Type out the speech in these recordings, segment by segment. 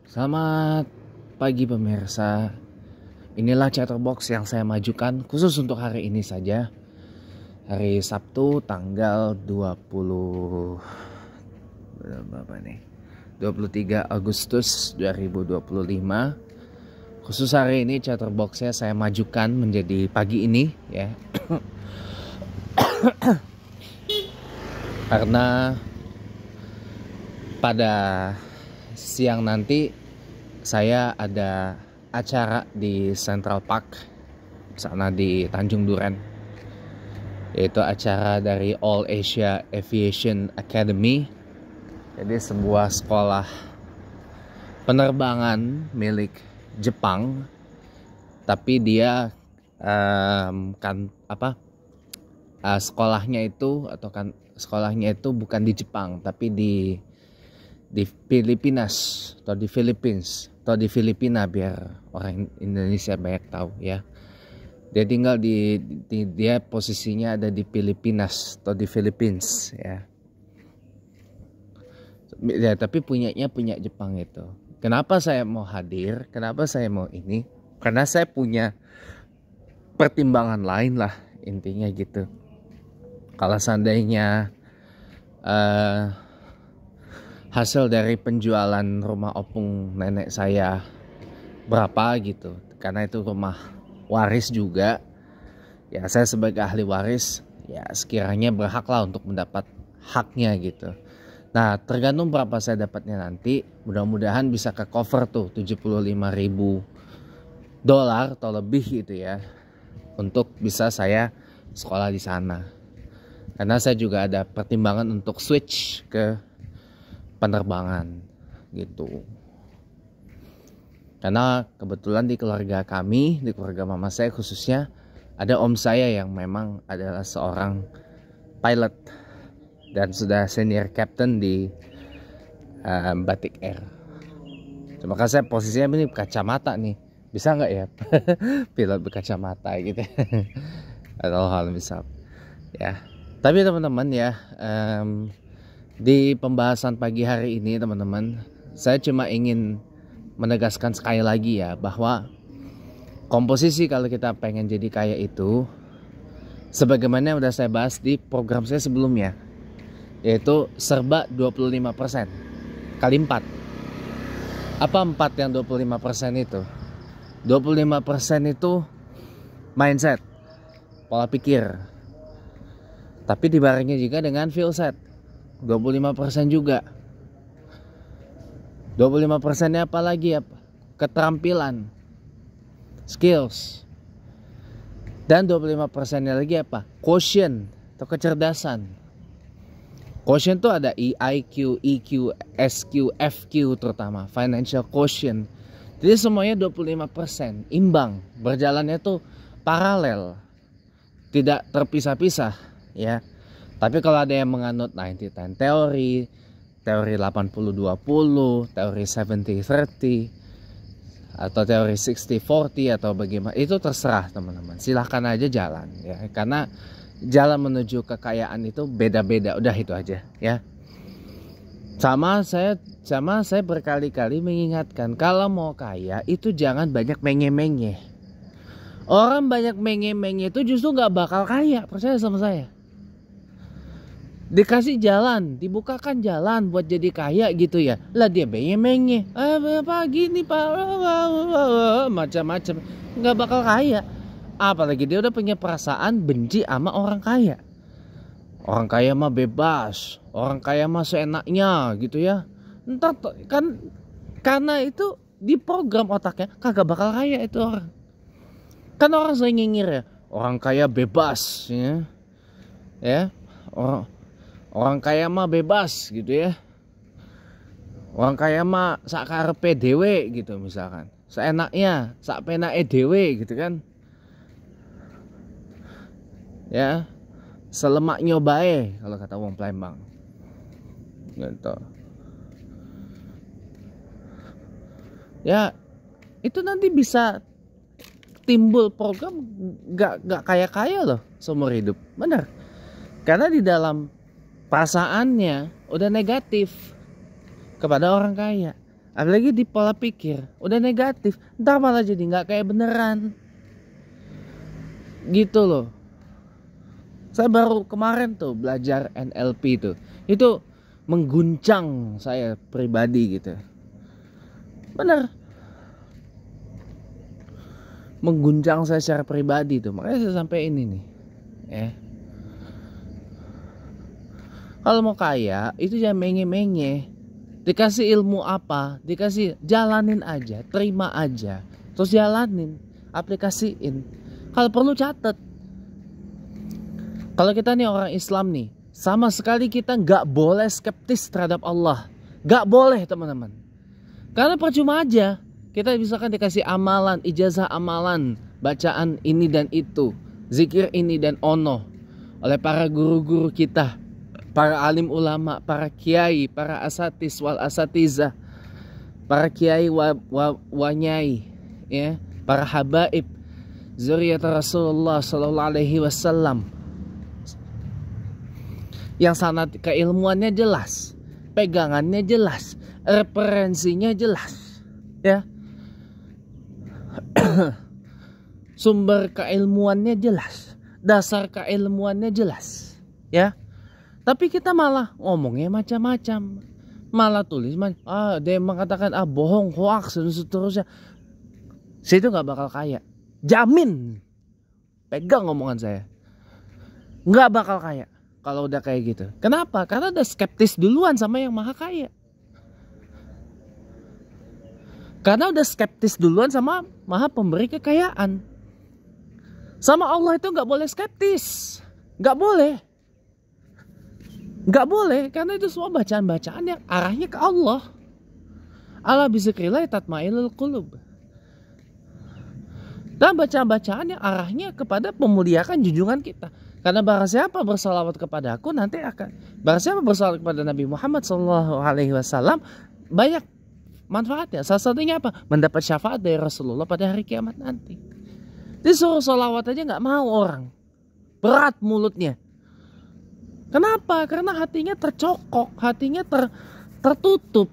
Selamat pagi pemirsa. Inilah Chatterbox yang saya majukan khusus untuk hari ini saja. Hari Sabtu tanggal 23 Agustus 2025. Khusus hari ini Chatterboxnya saya majukan menjadi pagi ini ya. Karena pada siang nanti saya ada acara di Central Park sana di Tanjung Duren, yaitu acara dari All Asia Aviation Academy. Jadi sebuah sekolah penerbangan milik Jepang, tapi dia sekolahnya itu bukan di Jepang tapi di Filipinas atau di Filipina, biar orang Indonesia banyak tahu ya. Dia tinggal dia posisinya ada di Filipinas atau di Philippines ya. Ya, tapi punya Jepang itu. Kenapa saya mau hadir? Kenapa saya mau ini? Karena saya punya pertimbangan lain lah, intinya gitu. Kalau seandainya hasil dari penjualan rumah opung nenek saya berapa gitu, karena itu rumah waris juga ya, saya sebagai ahli waris ya sekiranya berhak lah untuk mendapat haknya gitu. Nah, tergantung berapa saya dapatnya nanti, mudah-mudahan bisa ke cover tuh $75.000 atau lebih gitu ya, untuk bisa saya sekolah di sana. Karena saya juga ada pertimbangan untuk switch ke penerbangan gitu. Karena kebetulan di keluarga kami, di keluarga mama saya khususnya, ada om saya yang memang adalah seorang pilot dan sudah senior captain di Batik Air. Cuma kan saya posisinya ini kacamata nih, bisa nggak ya pilot berkacamata gitu atau hal misal ya. Tapi teman-teman ya, di pembahasan pagi hari ini teman-teman, saya cuma ingin menegaskan sekali lagi ya, bahwa komposisi kalau kita pengen jadi kaya itu sebagaimana yang udah saya bahas di program saya sebelumnya, yaitu serba 25% kali 4. Apa 4 yang 25% itu? 25% itu mindset, pola pikir. Tapi dibarengi juga dengan feel set 25% juga. 25%-nya apa lagi ya? Keterampilan, skills. Dan 25%-nya lagi apa? Quotient atau kecerdasan. Quotient itu ada IQ, EQ, SQ, FQ terutama, financial quotient. Jadi semuanya 25%, imbang, berjalannya tuh paralel, tidak terpisah-pisah ya. Tapi kalau ada yang menganut 90-10 teori 80-20, teori 70-30 atau teori 60-40 atau bagaimana, itu terserah teman-teman, silahkan aja jalan ya. Karena jalan menuju kekayaan itu beda-beda, udah itu aja ya. Sama saya berkali-kali mengingatkan, kalau mau kaya itu jangan banyak menge-menge. Orang banyak menge-menge itu justru gak bakal kaya, percaya sama saya. Dikasih jalan, dibukakan jalan buat jadi kaya gitu ya, lah dia menge-menge, apa gini pak, macam-macam, nggak bakal kaya. Apalagi dia udah punya perasaan benci sama orang kaya. Orang kaya mah bebas, orang kaya mah seenaknya gitu ya. Entah kan, karena itu di program otaknya kagak bakal kaya itu orang. Kan orang sering nyinyir ya, orang kaya bebas ya orang kaya mah bebas gitu ya. Orang kaya mah sakarepe dhewe gitu misalkan. Seenaknya, sakpenake dhewe gitu kan. Ya. Selemak nyobae kalau kata wong Palembang. Gitu. Ya, itu nanti bisa timbul program gak kaya-kaya loh seumur hidup. Benar. Karena di dalam perasaannya udah negatif kepada orang kaya. apalagi di pola pikir udah negatif, ntar malah jadi nggak kayak beneran gitu loh. Saya baru kemarin tuh belajar NLP tuh, itu mengguncang saya pribadi gitu, bener, mengguncang saya secara pribadi tuh. Makanya saya sampai ini nih ya. Kalau mau kaya itu jangan menge-menge. Dikasih ilmu apa, dikasih, jalanin aja, terima aja, terus jalanin, aplikasiin. Kalau perlu catat. Kalau kita nih orang Islam nih, sama sekali kita nggak boleh skeptis terhadap Allah. Nggak boleh teman-teman. Karena percuma aja. Kita misalkan dikasih amalan, ijazah amalan, bacaan ini dan itu, zikir ini dan ono oleh para guru-guru kita, para alim ulama, para kiai, para asatis wal asatizah, para kiai wanyai, ya, para habaib, zuriyat Rasulullah sallallahu alaihi wasallam. Yang sanad keilmuannya jelas, pegangannya jelas, referensinya jelas, ya. Sumber keilmuannya jelas, dasar keilmuannya jelas, ya. Tapi kita malah ngomongnya macam-macam, malah tulis dia mengatakan bohong, hoax dan seterusnya. Saya itu nggak bakal kaya, jamin, pegang omongan saya, nggak bakal kaya kalau udah kayak gitu. Kenapa? Karena udah skeptis duluan sama yang maha kaya. Karena udah skeptis duluan sama maha pemberi kekayaan. Sama Allah itu nggak boleh skeptis, nggak boleh. Nggak boleh, karena itu semua bacaan-bacaan yang arahnya ke Allah. Ala bizikrillah tatma'innul qulub. Dan bacaan-bacaan yang arahnya kepada memuliakan junjungan kita. Karena barang siapa bersalawat kepada aku, nanti akan, barang siapa bersalawat kepada Nabi Muhammad SAW, banyak manfaatnya. Salah satunya apa? Mendapat syafaat dari Rasulullah pada hari kiamat nanti. Disuruh salawat aja nggak mau orang, berat mulutnya. Kenapa? Karena hatinya tercokok, hatinya tertutup,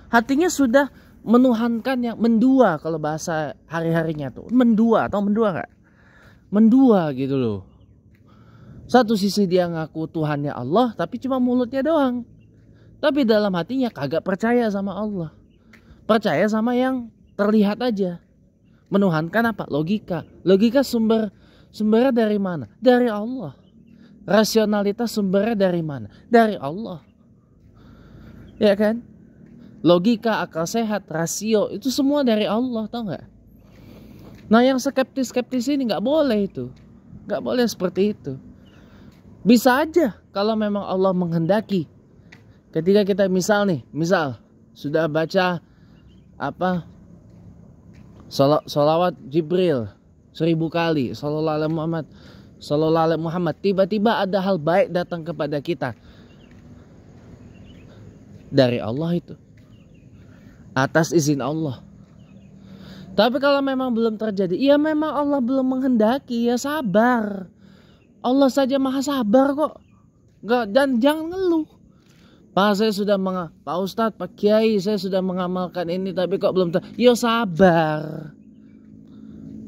hatinya sudah menuhankan yang mendua. Kalau bahasa hari-harinya tuh mendua, atau mendua nggak? Mendua gitu loh. Satu sisi dia ngaku Tuhannya Allah, tapi cuma mulutnya doang. Tapi dalam hatinya kagak percaya sama Allah, percaya sama yang terlihat aja. Menuhankan apa? Logika. Logika sumbernya dari mana? Dari Allah. Rasionalitas sumbernya dari mana? Dari Allah. Ya kan? Logika, akal sehat, rasio, itu semua dari Allah, tau nggak? Nah yang skeptis-skeptis ini nggak boleh itu. Nggak boleh seperti itu. Bisa aja kalau memang Allah menghendaki. Ketika kita misal sudah baca apa? Sholawat Jibril 1000 kali, sallallahu alaihi Muhammad, tiba-tiba ada hal baik datang kepada kita dari Allah itu, atas izin Allah. Tapi kalau memang belum terjadi, ya memang Allah belum menghendaki, ya sabar. Allah saja maha sabar kok. Dan jangan ngeluh. Pak, saya sudah Pak Ustadz, Pak Kiai, saya sudah mengamalkan ini, tapi kok belum yo sabar.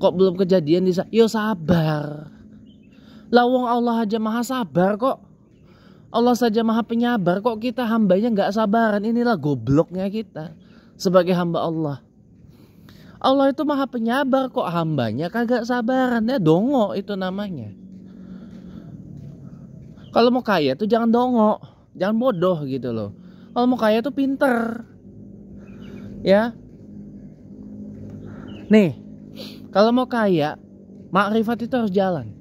Kok belum kejadian di sana? Yo sabar. Lawang Allah aja maha sabar kok. Allah saja maha penyabar, kok kita hambanya nggak sabaran? Inilah gobloknya kita sebagai hamba Allah. Allah itu maha penyabar, kok hambanya kagak sabaran? Ya dongo itu namanya. Kalau mau kaya tuh jangan dongo, jangan bodoh gitu loh. Kalau mau kaya tuh pinter, ya. Nih, kalau mau kaya, makrifat itu harus jalan.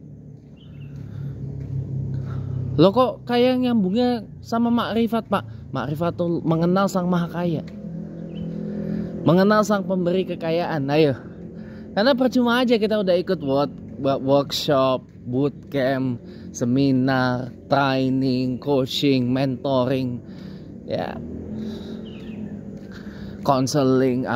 Lo kok kayak nyambungnya sama makrifat, Pak? Makrifat tuh mengenal sang maha kaya, mengenal sang pemberi kekayaan. Ayo, karena percuma aja kita udah ikut workshop, bootcamp, seminar, training, coaching, mentoring, ya, counseling,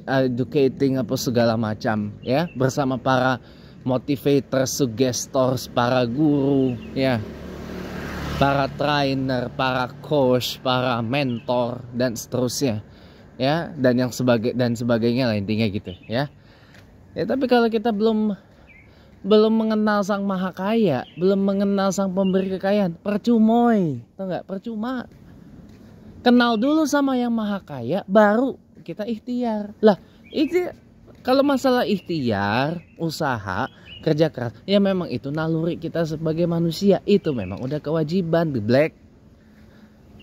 educating apa segala macam, ya, bersama para motivator, suggestors, para guru, ya. para trainer, para coach, para mentor dan seterusnya, ya, dan sebagainya lah, intinya gitu ya. Ya tapi kalau kita belum mengenal Sang Maha Kaya, belum mengenal Sang Pemberi Kekayaan, percumoy, tau nggak? Percuma. Kenal dulu sama Yang Maha Kaya, baru kita ikhtiar. Lah, itu kalau masalah ikhtiar, usaha, kerja keras, ya memang itu naluri kita sebagai manusia, itu memang udah kewajiban di black,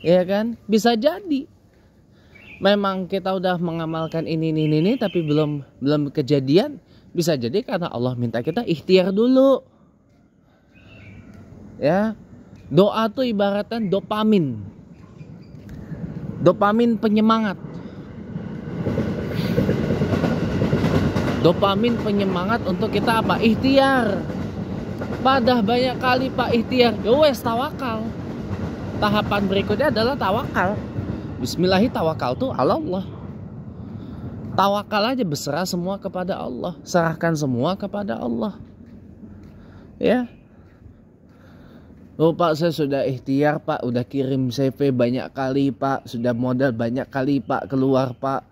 ya kan? Bisa jadi memang kita udah mengamalkan ini, tapi belum kejadian. Bisa jadi karena Allah minta kita ikhtiar dulu. Ya. Doa tuh ibaratkan dopamin. Dopamin penyemangat. Dopamin penyemangat untuk kita apa? Ikhtiar. Padah banyak kali Pak ikhtiar. Wes tawakal. Tahapan berikutnya adalah tawakal. Bismillahi tawakal tuh Allah. Tawakal aja, berserah semua kepada Allah. Serahkan semua kepada Allah. Ya. Oh Pak, saya sudah ikhtiar Pak. Udah kirim CV banyak kali Pak. Sudah modal banyak kali Pak keluar Pak.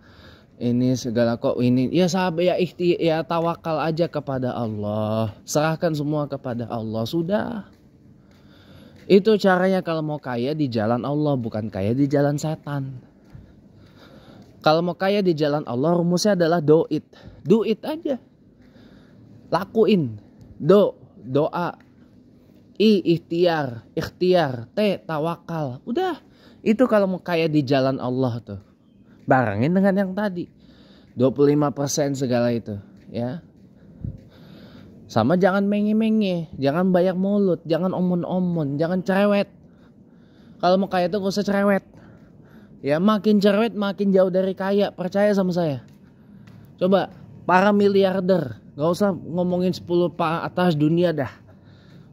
Ini segala kok ini. Ya sahabat ya ikhtiar, ya tawakal aja kepada Allah. Serahkan semua kepada Allah. Sudah. Itu caranya kalau mau kaya di jalan Allah. Bukan kaya di jalan setan. Kalau mau kaya di jalan Allah, rumusnya adalah do it. Do it aja. Lakuin. Doa. Ikhtiar. T, tawakal. Udah. Itu kalau mau kaya di jalan Allah tuh. Barengin dengan yang tadi. 25% segala itu. Ya. Sama jangan menge-menge. Jangan banyak mulut. Jangan omon-omon. Jangan cerewet. Kalau mau kaya tuh gak usah cerewet. Ya makin cerewet makin jauh dari kaya. Percaya sama saya. Coba para miliarder. Gak usah ngomongin 10 atas dunia dah.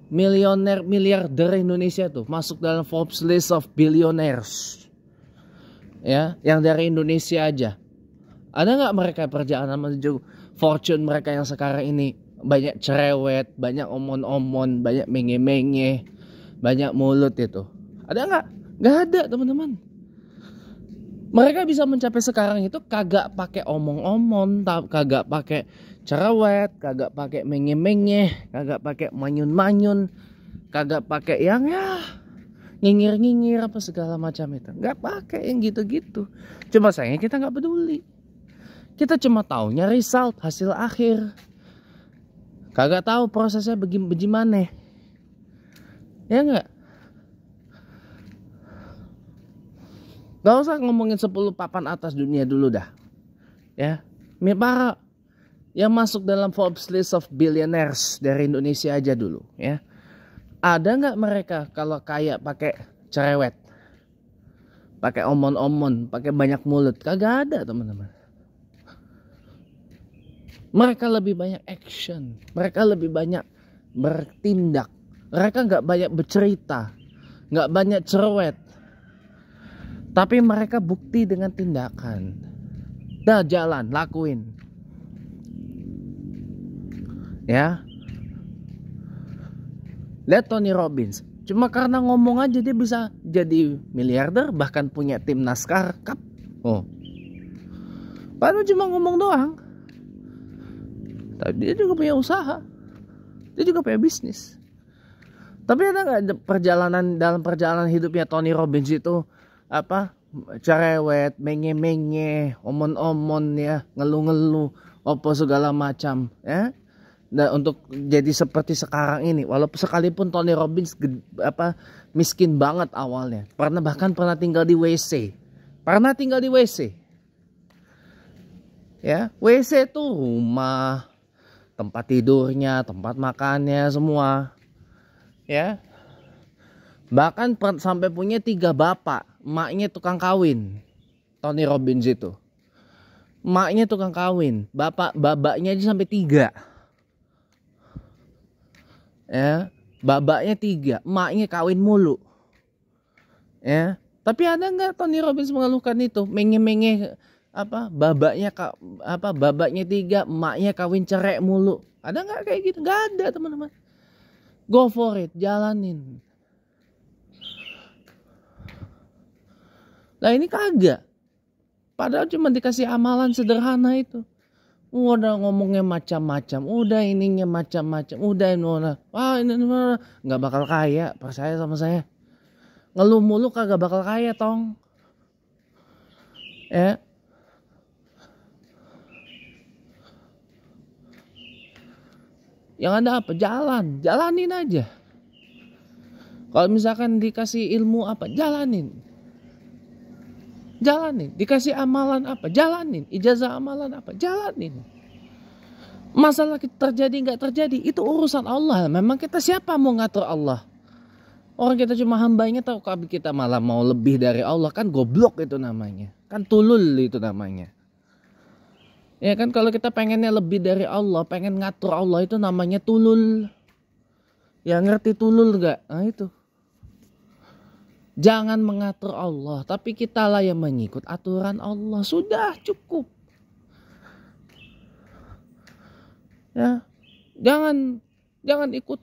Miliarder Indonesia tuh masuk dalam Forbes list of billionaires. Ya, yang dari Indonesia aja. Ada gak mereka perjalanan menuju fortune mereka yang sekarang ini? Banyak cerewet, banyak omon-omon, banyak menge-menge, banyak mulut itu. Ada gak? Gak ada teman-teman. Mereka bisa mencapai sekarang itu kagak pakai omong-omong, kagak pakai cerewet, kagak pakai menge-menge, kagak pakai manyun-manyun, kagak pakai yang ya nyinyir-nyinyir apa segala macam itu. Nggak pakai yang gitu-gitu. Cuma sayangnya kita nggak peduli. Kita cuma taunya result, hasil akhir. Kagak tahu prosesnya bagaimana. Ya nggak? Gak usah ngomongin 10 papan atas dunia dulu dah. Ya. Para yang masuk dalam Forbes list of billionaires dari Indonesia aja dulu, ya. Ada nggak mereka kalau kaya pakai cerewet? Pakai omon-omon, pakai banyak mulut? Kagak ada, teman-teman. Mereka lebih banyak action. Mereka lebih banyak bertindak. Mereka nggak banyak bercerita. Nggak banyak cerewet. Tapi mereka bukti dengan tindakan. Dah jalan, lakuin. Ya. Lihat Tony Robbins. Cuma karena ngomong aja dia bisa jadi miliarder. Bahkan punya tim NASCAR Cup. Oh. Padahal cuma ngomong doang. Tapi dia juga punya usaha. Dia juga punya bisnis. Tapi ada gak dalam perjalanan hidupnya Tony Robbins itu apa, cerewet, menge-menge, omon-omon ya, ngeluh-ngeluh, opo segala macam ya. Dan untuk jadi seperti sekarang ini, walaupun sekalipun Tony Robbins miskin banget awalnya, bahkan pernah tinggal di WC. Ya, WC itu rumah, tempat tidurnya, tempat makannya semua. Ya. Bahkan sampai punya 3 bapak. Emaknya tukang kawin. Tony Robbins itu. Emaknya tukang kawin. Babaknya aja sampai 3. Ya, babaknya 3. Emaknya kawin mulu. Ya. Tapi ada nggak Tony Robbins mengeluhkan itu? Menge-menge babaknya 3, emaknya kawin cerai mulu. Ada nggak kayak gitu? Nggak ada, teman-teman. Go for it, jalanin. Lah ini kagak. Padahal cuma dikasih amalan sederhana itu. Udah ngomongnya macam-macam, udah ininya macam-macam, udah ini, wah ini nggak bakal kaya, percaya sama saya. Ngeluh mulu kagak bakal kaya tong. Ya. Yang ada apa? Jalanin aja. Kalau misalkan dikasih ilmu apa? Jalanin. Dikasih amalan apa? Jalanin. Ijazah amalan apa? Jalanin. Masalah terjadi nggak terjadi itu urusan Allah. Memang kita siapa mau ngatur Allah? Orang kita cuma hambanya, tahu kita malah mau lebih dari Allah, kan goblok itu namanya. Kan tulul itu namanya. Ya kan, kalau kita pengennya lebih dari Allah, pengen ngatur Allah, itu namanya tulul. Ya ngerti tulul gak? Nah itu. Jangan mengatur Allah, tapi kitalah yang mengikut aturan Allah. Sudah cukup. Ya, jangan ikut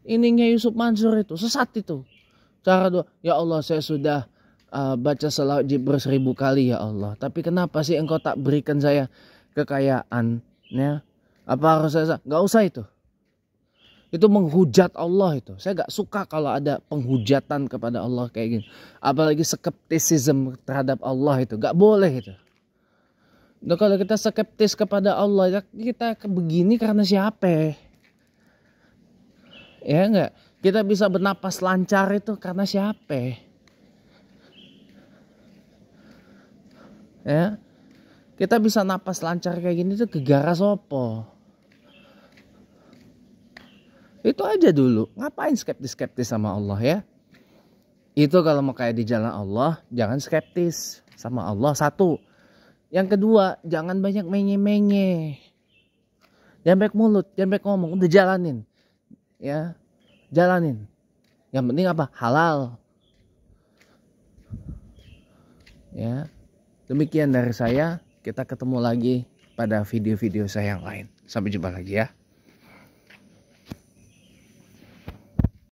ininya Yusuf Mansur itu, sesat itu. Cara doa, ya Allah saya sudah baca selawat Jibril 1000 kali ya Allah. Tapi kenapa sih engkau tak berikan saya kekayaan? Ya, apa harus saya? Gak usah itu. Itu menghujat Allah itu. Saya gak suka kalau ada penghujatan kepada Allah kayak gini. Apalagi skeptisisme terhadap Allah itu. Gak boleh itu. Nah, kalau kita skeptis kepada Allah, kita begini karena siapa? Ya enggak? Kita bisa bernapas lancar itu karena siapa? Ya. Kita bisa napas lancar kayak gini tuh gegara sopo. Itu aja dulu. Ngapain skeptis-skeptis sama Allah ya? Itu kalau mau kayak di jalan Allah, jangan skeptis sama Allah. Satu. Yang kedua, jangan banyak menye-menye. Jangan baik mulut, jangan baik ngomong. Udah jalanin. Ya, jalanin. Yang penting apa? Halal. Ya, demikian dari saya. Kita ketemu lagi pada video-video saya yang lain. Sampai jumpa lagi ya.